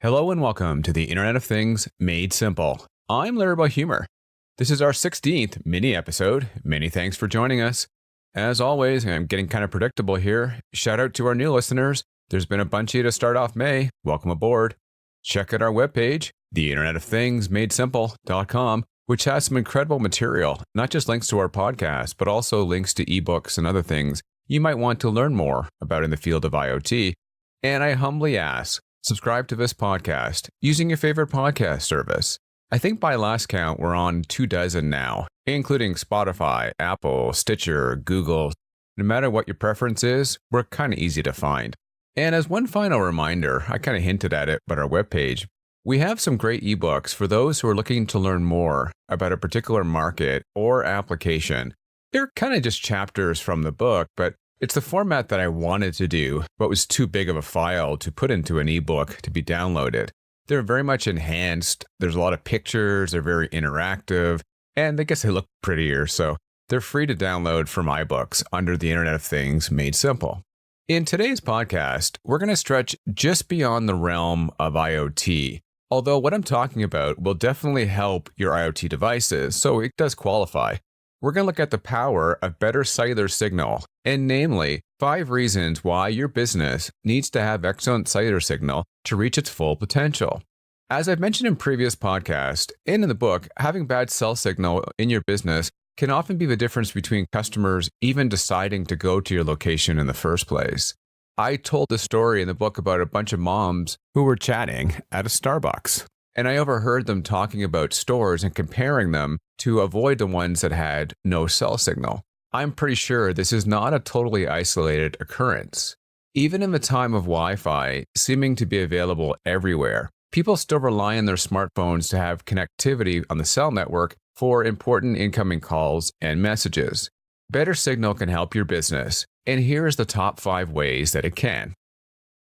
Hello and welcome to the Internet of Things Made Simple. I'm Larry Humor. This is our 16th mini episode. Many thanks for joining us. As always, I'm getting kind of predictable here. Shout out to our new listeners. There's been a bunch of you to start off May. Welcome aboard. Check out our webpage, theinternetofThingsMadeSimple.com, which has some incredible material, not just links to our podcast, but also links to ebooks and other things you might want to learn more about in the field of IoT. And I humbly ask, subscribe to this podcast using your favorite podcast service. I think by last count, we're on 24 now, including Spotify, Apple, Stitcher, Google. No matter what your preference is, we're kind of easy to find. And as one final reminder, I kind of hinted at it, but our webpage, we have some great ebooks for those who are looking to learn more about a particular market or application. They're kind of just chapters from the book, but it's the format that I wanted to do, but was too big of a file to put into an ebook to be downloaded. They're very much enhanced. There's a lot of pictures. They're very interactive, and I guess they look prettier. So they're free to download from iBooks under the Internet of Things Made Simple. In today's podcast, we're going to stretch just beyond the realm of IoT. Although what I'm talking about will definitely help your IoT devices, so it does qualify. We're going to look at the power of better cellular signal, and namely, 5 reasons why your business needs to have excellent cellular signal to reach its full potential. As I've mentioned in previous podcasts and in the book, having bad cell signal in your business can often be the difference between customers even deciding to go to your location in the first place. I told the story in the book about a bunch of moms who were chatting at a Starbucks. And I overheard them talking about stores and comparing them to avoid the ones that had no cell signal. I'm pretty sure this is not a totally isolated occurrence. Even in the time of Wi-Fi seeming to be available everywhere, people still rely on their smartphones to have connectivity on the cell network for important incoming calls and messages. Better signal can help your business, and here is the top 5 ways that it can.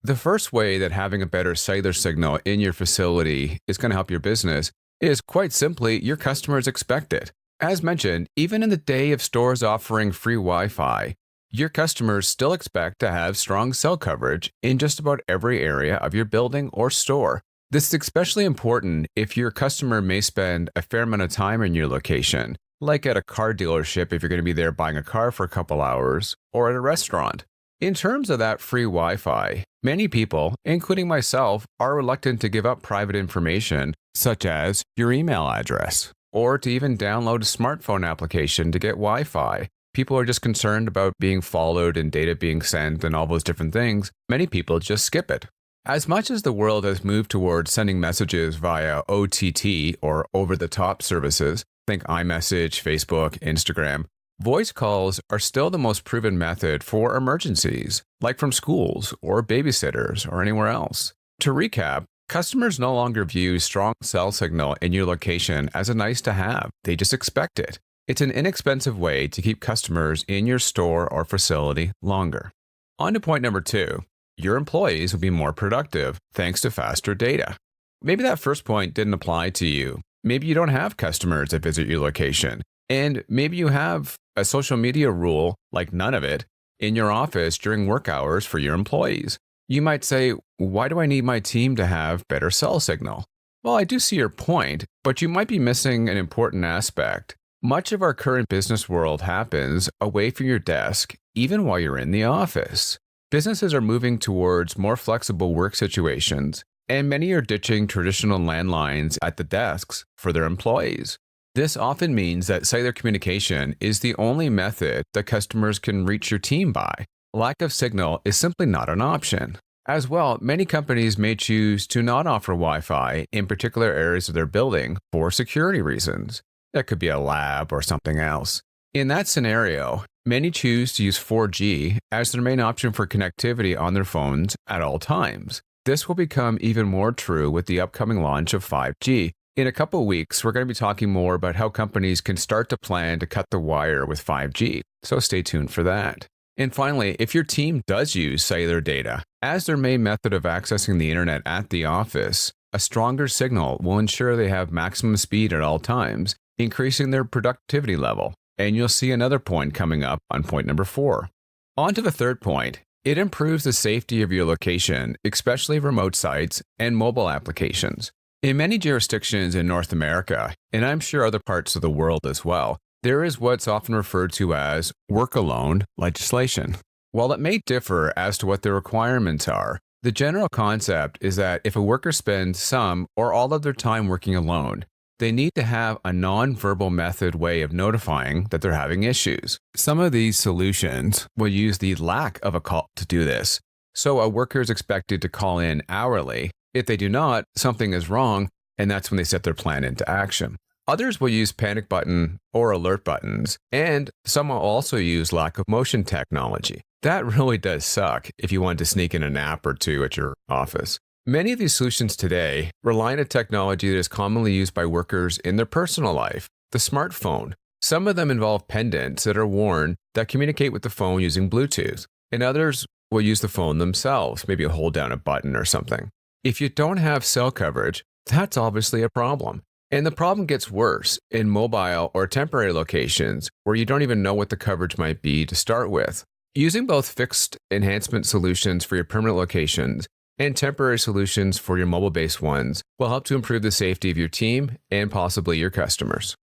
The first way that having a better cellular signal in your facility is going to help your business is quite simply your customers expect it. As mentioned, even in the day of stores offering free Wi-Fi, your customers still expect to have strong cell coverage in just about every area of your building or store. This is especially important if your customer may spend a fair amount of time in your location, like at a car dealership if you're going to be there buying a car for a couple hours, or at a restaurant. In terms of that free Wi-Fi, many people, including myself, are reluctant to give up private information, such as your email address, or to even download a smartphone application to get Wi-Fi. People are just concerned about being followed and data being sent and all those different things. Many people just skip it. As much as the world has moved towards sending messages via OTT or over-the-top services, think iMessage, Facebook, Instagram, voice calls are still the most proven method for emergencies, like from schools or babysitters or anywhere else. To recap, customers no longer view strong cell signal in your location as a nice to have. They just expect it. It's an inexpensive way to keep customers in your store or facility longer. On to point number 2. Your employees will be more productive thanks to faster data. Maybe that first point didn't apply to you. Maybe you don't have customers that visit your location. And maybe you have a social media rule, like none of it, in your office during work hours for your employees. You might say, why do I need my team to have better cell signal? Well, I do see your point, but you might be missing an important aspect. Much of our current business world happens away from your desk, even while you're in the office. Businesses are moving towards more flexible work situations, and many are ditching traditional landlines at the desks for their employees. This often means that cellular communication is the only method that customers can reach your team by. Lack of signal is simply not an option. As well, many companies may choose to not offer Wi-Fi in particular areas of their building for security reasons. That could be a lab or something else. In that scenario, many choose to use 4G as their main option for connectivity on their phones at all times. This will become even more true with the upcoming launch of 5G. In a couple of weeks, we're going to be talking more about how companies can start to plan to cut the wire with 5G, so stay tuned for that. And finally, if your team does use cellular data as their main method of accessing the internet at the office, a stronger signal will ensure they have maximum speed at all times, increasing their productivity level. And you'll see another point coming up on point number 4. On to the third point. It improves the safety of your location, especially remote sites and mobile applications. In many jurisdictions in North America, and I'm sure other parts of the world as well, there is what's often referred to as work alone legislation. While it may differ as to what the requirements are, the general concept is that if a worker spends some or all of their time working alone, they need to have a non-verbal method way of notifying that they're having issues. Some of these solutions will use the lack of a call to do this. So a worker is expected to call in hourly. If they do not, something is wrong, and that's when they set their plan into action. Others will use panic button or alert buttons, and some will also use lack of motion technology. That really does suck if you want to sneak in a nap or two at your office. Many of these solutions today rely on a technology that is commonly used by workers in their personal life, the smartphone. Some of them involve pendants that are worn that communicate with the phone using Bluetooth, and others will use the phone themselves, maybe hold down a button or something. If you don't have cell coverage, that's obviously a problem. And the problem gets worse in mobile or temporary locations where you don't even know what the coverage might be to start with. Using both fixed enhancement solutions for your permanent locations and temporary solutions for your mobile-based ones will help to improve the safety of your team and possibly your customers.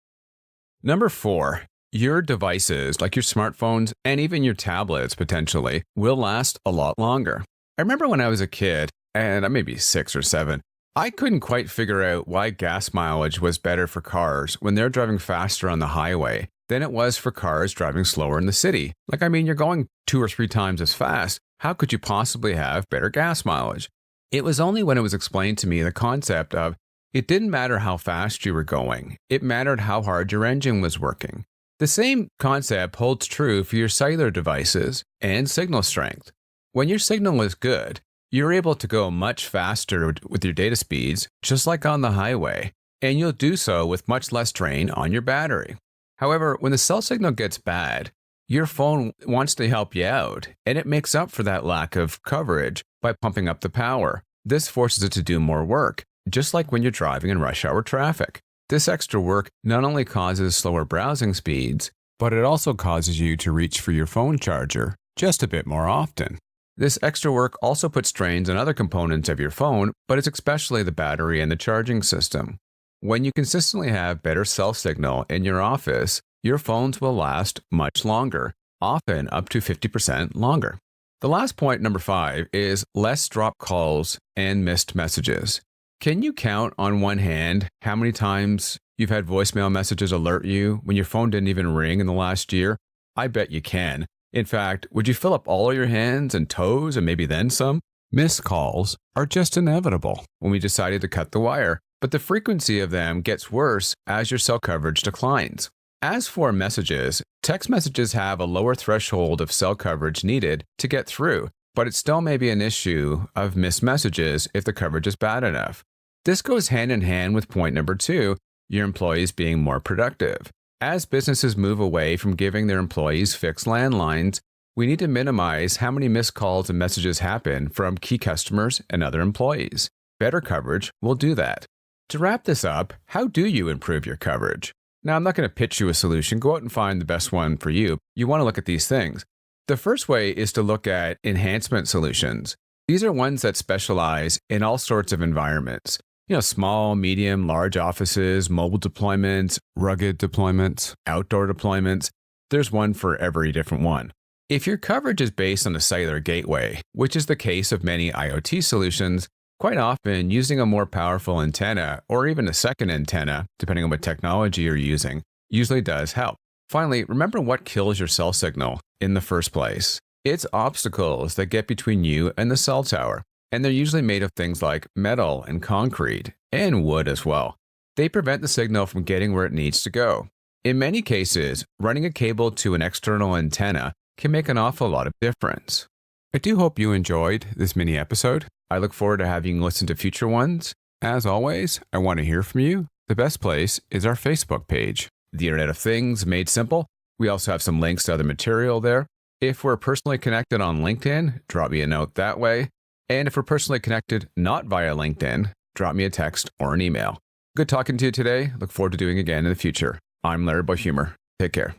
Number 4, your devices, like your smartphones and even your tablets potentially, will last a lot longer. I remember when I was a kid, and I may be 6 or 7, I couldn't quite figure out why gas mileage was better for cars when they're driving faster on the highway than it was for cars driving slower in the city. You're going 2 or 3 times as fast. How could you possibly have better gas mileage? It was only when it was explained to me the concept of it didn't matter how fast you were going, it mattered how hard your engine was working. The same concept holds true for your cellular devices and signal strength. When your signal is good, you're able to go much faster with your data speeds, just like on the highway, and you'll do so with much less drain on your battery. However, when the cell signal gets bad, your phone wants to help you out, and it makes up for that lack of coverage by pumping up the power. This forces it to do more work, just like when you're driving in rush hour traffic. This extra work not only causes slower browsing speeds, but it also causes you to reach for your phone charger just a bit more often. This extra work also puts strains on other components of your phone, but it's especially the battery and the charging system. When you consistently have better cell signal in your office, your phones will last much longer, often up to 50% longer. The last point, number 5, is less dropped calls and missed messages. Can you count on one hand how many times you've had voicemail messages alert you when your phone didn't even ring in the last year? I bet you can. In fact, would you fill up all of your hands and toes and maybe then some? Missed calls are just inevitable when we decided to cut the wire, but the frequency of them gets worse as your cell coverage declines. As for messages, text messages have a lower threshold of cell coverage needed to get through, but it still may be an issue of missed messages if the coverage is bad enough. This goes hand in hand with point number 2, your employees being more productive. As businesses move away from giving their employees fixed landlines, we need to minimize how many missed calls and messages happen from key customers and other employees. Better coverage will do that. To wrap this up, how do you improve your coverage? Now, I'm not going to pitch you a solution. Go out and find the best one for you. You want to look at these things. The first way is to look at enhancement solutions. These are ones that specialize in all sorts of environments. Small, medium, large offices, mobile deployments, rugged deployments, outdoor deployments. There's one for every different one. If your coverage is based on a cellular gateway, which is the case of many IoT solutions, quite often using a more powerful antenna or even a second antenna, depending on what technology you're using, usually does help. Finally, remember what kills your cell signal in the first place. It's obstacles that get between you and the cell tower, and they're usually made of things like metal and concrete and wood as well. They prevent the signal from getting where it needs to go. In many cases, running a cable to an external antenna can make an awful lot of difference. I do hope you enjoyed this mini episode. I look forward to having you listen to future ones. As always, I want to hear from you. The best place is our Facebook page, The Internet of Things Made Simple. We also have some links to other material there. If we're personally connected on LinkedIn, drop me a note that way. And if we're personally connected not via LinkedIn, drop me a text or an email. Good talking to you today. Look forward to doing it again in the future. I'm Larry Boyhumer. Take care.